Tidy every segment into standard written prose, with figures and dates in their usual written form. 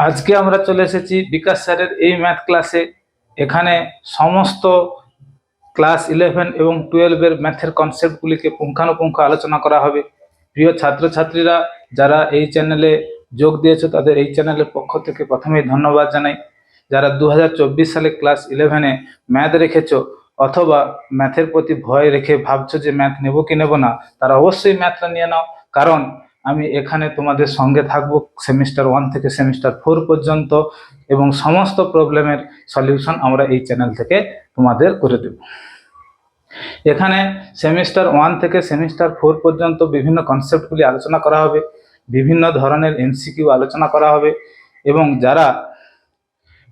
আজকে আমরা চলে এসেছি বিকাশ স্যারের এই ম্যাথ ক্লাসে। এখানে সমস্ত ক্লাস 11 এবং 12-এর ম্যাথের কনসেপ্টগুলিকে পুঙ্খানুপুঙ্খ আলোচনা করা হবে। প্রিয় ছাত্রছাত্রীরা যারা এই চ্যানেলে যোগ দিয়েছে তাদের এই চ্যানেলের পক্ষ থেকে প্রথমেই ধন্যবাদ জানাই। যারা 2024 সালে ক্লাস 11-এ ম্যাথ রেখেছো অথবা ম্যাথের প্রতি ভয় রেখে ভাবছো যে ম্যাথ নেব কি নেব না, তারা অবশ্যই ম্যাথটা নিয়ে নাও, কারণ আমি এখানে তোমাদের সঙ্গে থাকবো সেমিস্টার 1 থেকে সেমিস্টার 4 পর্যন্ত, এবং সমস্ত প্রবলেমের সলিউশন আমরা এই চ্যানেল থেকে তোমাদের করে দেব। এখানে সেমিস্টার 1 থেকে সেমিস্টার 4 পর্যন্ত বিভিন্ন কনসেপ্টগুলি আলোচনা করা হবে, বিভিন্ন ধরনের এমসিকিউ আলোচনা করা হবে, এবং যারা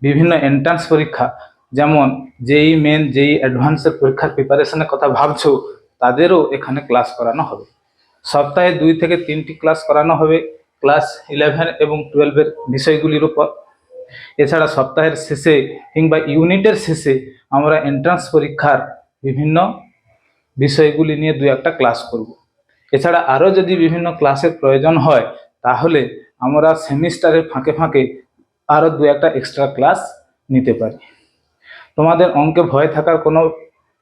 বিভিন্ন এন্ট্রান্স পরীক্ষা যেমন জেই মেন, জেই অ্যাডভান্সের পরীক্ষার প্রিপারেশনের কথা ভাবছো, তাদেরও এখানে ক্লাস করানো হবে। সপ্তাহে 2 থেকে 3টি ক্লাস করানো হবে ক্লাস 11 এবং 12-এর বিষয়গুলির উপর। এছাড়া সপ্তাহের শেষে কিংবা ইউনিটের শেষে আমরা এন্ট্রান্স পরীক্ষার বিভিন্ন বিষয়গুলি নিয়ে 2-1টা ক্লাস করব। এছাড়া আরও যদি বিভিন্ন ক্লাসের প্রয়োজন হয় তাহলে আমরা সেমিস্টারের ফাঁকে ফাঁকে আরও 2-1টা এক্সট্রা ক্লাস নিতে পারি। তোমাদের অঙ্কে ভয় থাকার কোনো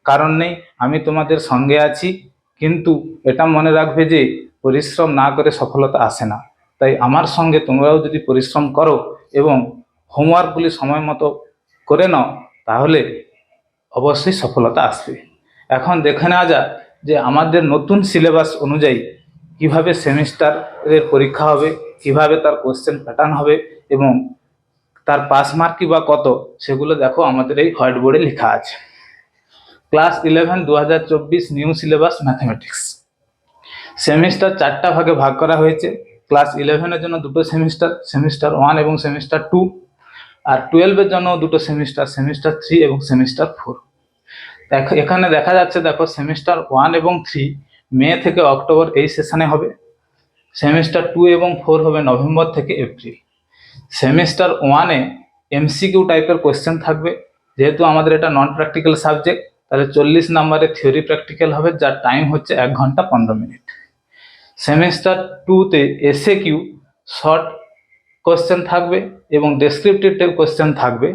কারণ নেই, আমি তোমাদের সঙ্গে আছি, কিন্তু এটা মনে রাখবে যে পরিশ্রম না করে সফলতা আসে না। তাই আমার সঙ্গে তোমরাও যদি পরিশ্রম করো এবং হোমওয়ার্কগুলি সময় মতো করে নাও তাহলে অবশ্যই সফলতা আসবে। এখন দেখে নেওয়া যাক যে আমাদের নতুন সিলেবাস অনুযায়ী কিভাবে সেমিস্টারের পরীক্ষা হবে, কিভাবে তার কোশ্চেন প্যাটার্ন হবে এবং তার পাস মার্কই বা কত, সেগুলো দেখো আমাদের এই হোয়াইট বোর্ডে লেখা আছে। Class 11 2024 new syllabus mathematics. Semester 4টা ভাগে ভাগ করা হয়েছে। ক্লাস 11-এর জন্য 2টো সেমিস্টার, সেমিস্টার 1 এবং সেমিস্টার 2, আর 12-এর জন্য 2টো সেমিস্টার, সেমিস্টার 3 এবং সেমিস্টার 4। দেখো এখানে দেখা যাচ্ছে, দেখো সেমিস্টার 1 এবং 3 মে থেকে অক্টোবর এই সেশনে হবে, সেমিস্টার 2 এবং 4 হবে নভেম্বর থেকে এপ্রিল। সেমিস্টার 1-এ এমসিকিউ টাইপের কোয়েশ্চেন থাকবে, যেহেতু আমাদের এটা নন প্র্যাকটিক্যাল সাবজেক্ট, তাহলে 40 নম্বরের থিওরি প্র্যাকটিক্যাল হবে, যার টাইম হচ্ছে 1 ঘন্টা 15 মিনিট। সেমিস্টার 2-তে এসএ কিউ শর্ট কোয়েশ্চেন থাকবে এবং ডেসক্রিপটিভ টাইপ কোয়েশ্চেন থাকবে।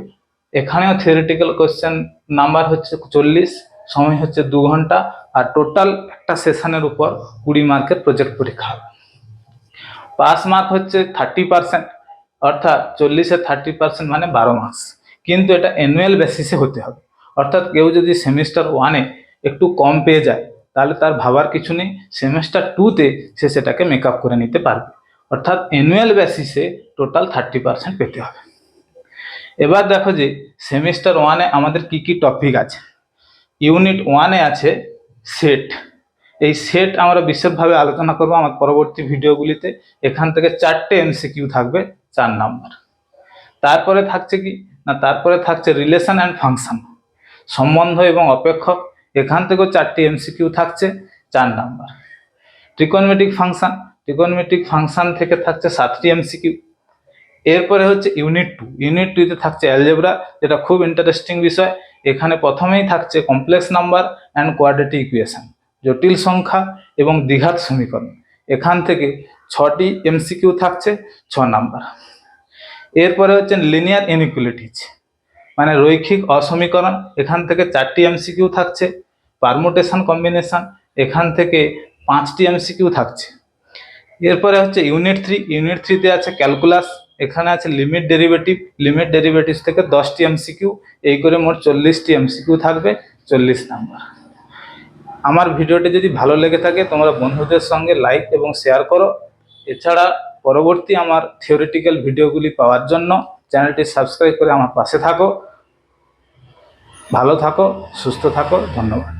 এখানেও থিওরিটিক্যাল কোয়েশ্চেন নাম্বার হচ্ছে 40, সময় হচ্ছে 2 ঘন্টা, আর টোটাল একটা সেশনের উপর 20 মার্কের প্রজেক্ট পরীক্ষা হবে। পাস মার্ক হচ্ছে 30%, অর্থাৎ 40-এ 30% মানে 12 মার্কস, কিন্তু এটা অ্যানুয়াল বেসিসে হতে হবে। অর্থাৎ কেউ যদি সেমিস্টার 1-এ একটু কম পেয়ে যায় তাহলে তার ভাবার কিছু নেই, সেমিস্টার 2-তে সে সেটাকে মেকআপ করে নিতে পারবে। অর্থাৎ অ্যানুয়াল বেসিসে টোটাল 30% পেতে হবে। এবার দেখো যে সেমিস্টার 1-এ আমাদের কি কি টপিক আছে। ইউনিট 1-এ আছে সেট। এই সেট আমরা বিশদভাবে আলোচনা করব আমার পরবর্তী ভিডিওগুলিতে। এখান থেকে 4টে এমসিকিউ থাকবে 4 নাম্বার। তারপরে থাকছে কি না, তারপরে থাকছে রিলেশন অ্যান্ড ফাংশন, সম্বন্ধ এবং অপেক্ষক, এখান থেকেও 4টি এমসিকিউ থাকছে 4 number. Trigonometric function, trigonometric function থেকে থাকছে 7টি এমসিকিউ। এরপরে হচ্ছে ইউনিট 2, ইউনিট 2-তে থাকছে অ্যালজেব্রা, যেটা খুব ইন্টারেস্টিং বিষয়। এখানে প্রথমেই থাকছে complex number and quadratic equation, জটিল সংখ্যা এবং দ্বিঘাত সমীকরণ। এখান থেকে 6টি এমসিকিউ থাকছে 6 নাম্বার। এরপরে হচ্ছে লিনিয়ার ইনইকুয়ালিটিজ মানে রৈখিক অসমীকরণ, এখান থেকে 4টি এমসিকিউ থাকছে। পারমুটেশন কম্বিনেশন, এখান থেকে 5টি এমসিকিউ থাকছে। এরপরে হচ্ছে ইউনিট 3, ইউনিট 3-তে আছে ক্যালকুলাস, এখানে আছে লিমিট ডেরিভেটিভ, লিমিট ডেরিভেটিভস থেকে 10টি এমসিকিউ, এই করে মোট 40টি এমসিকিউ থাকবে, 40 নাম্বার। আমার ভিডিওটি যদি ভালো লেগে থাকে তোমরা বন্ধুদের সঙ্গে লাইক এবং শেয়ার করো। এছাড়া পরবর্তী আমার থিওরিটিক্যাল ভিডিওগুলি পাওয়ার জন্য চ্যানেলটি সাবস্ক্রাইব করে আমার পাশে থাকো। ভালো থাকো, সুস্থ থাকো, ধন্যবাদ।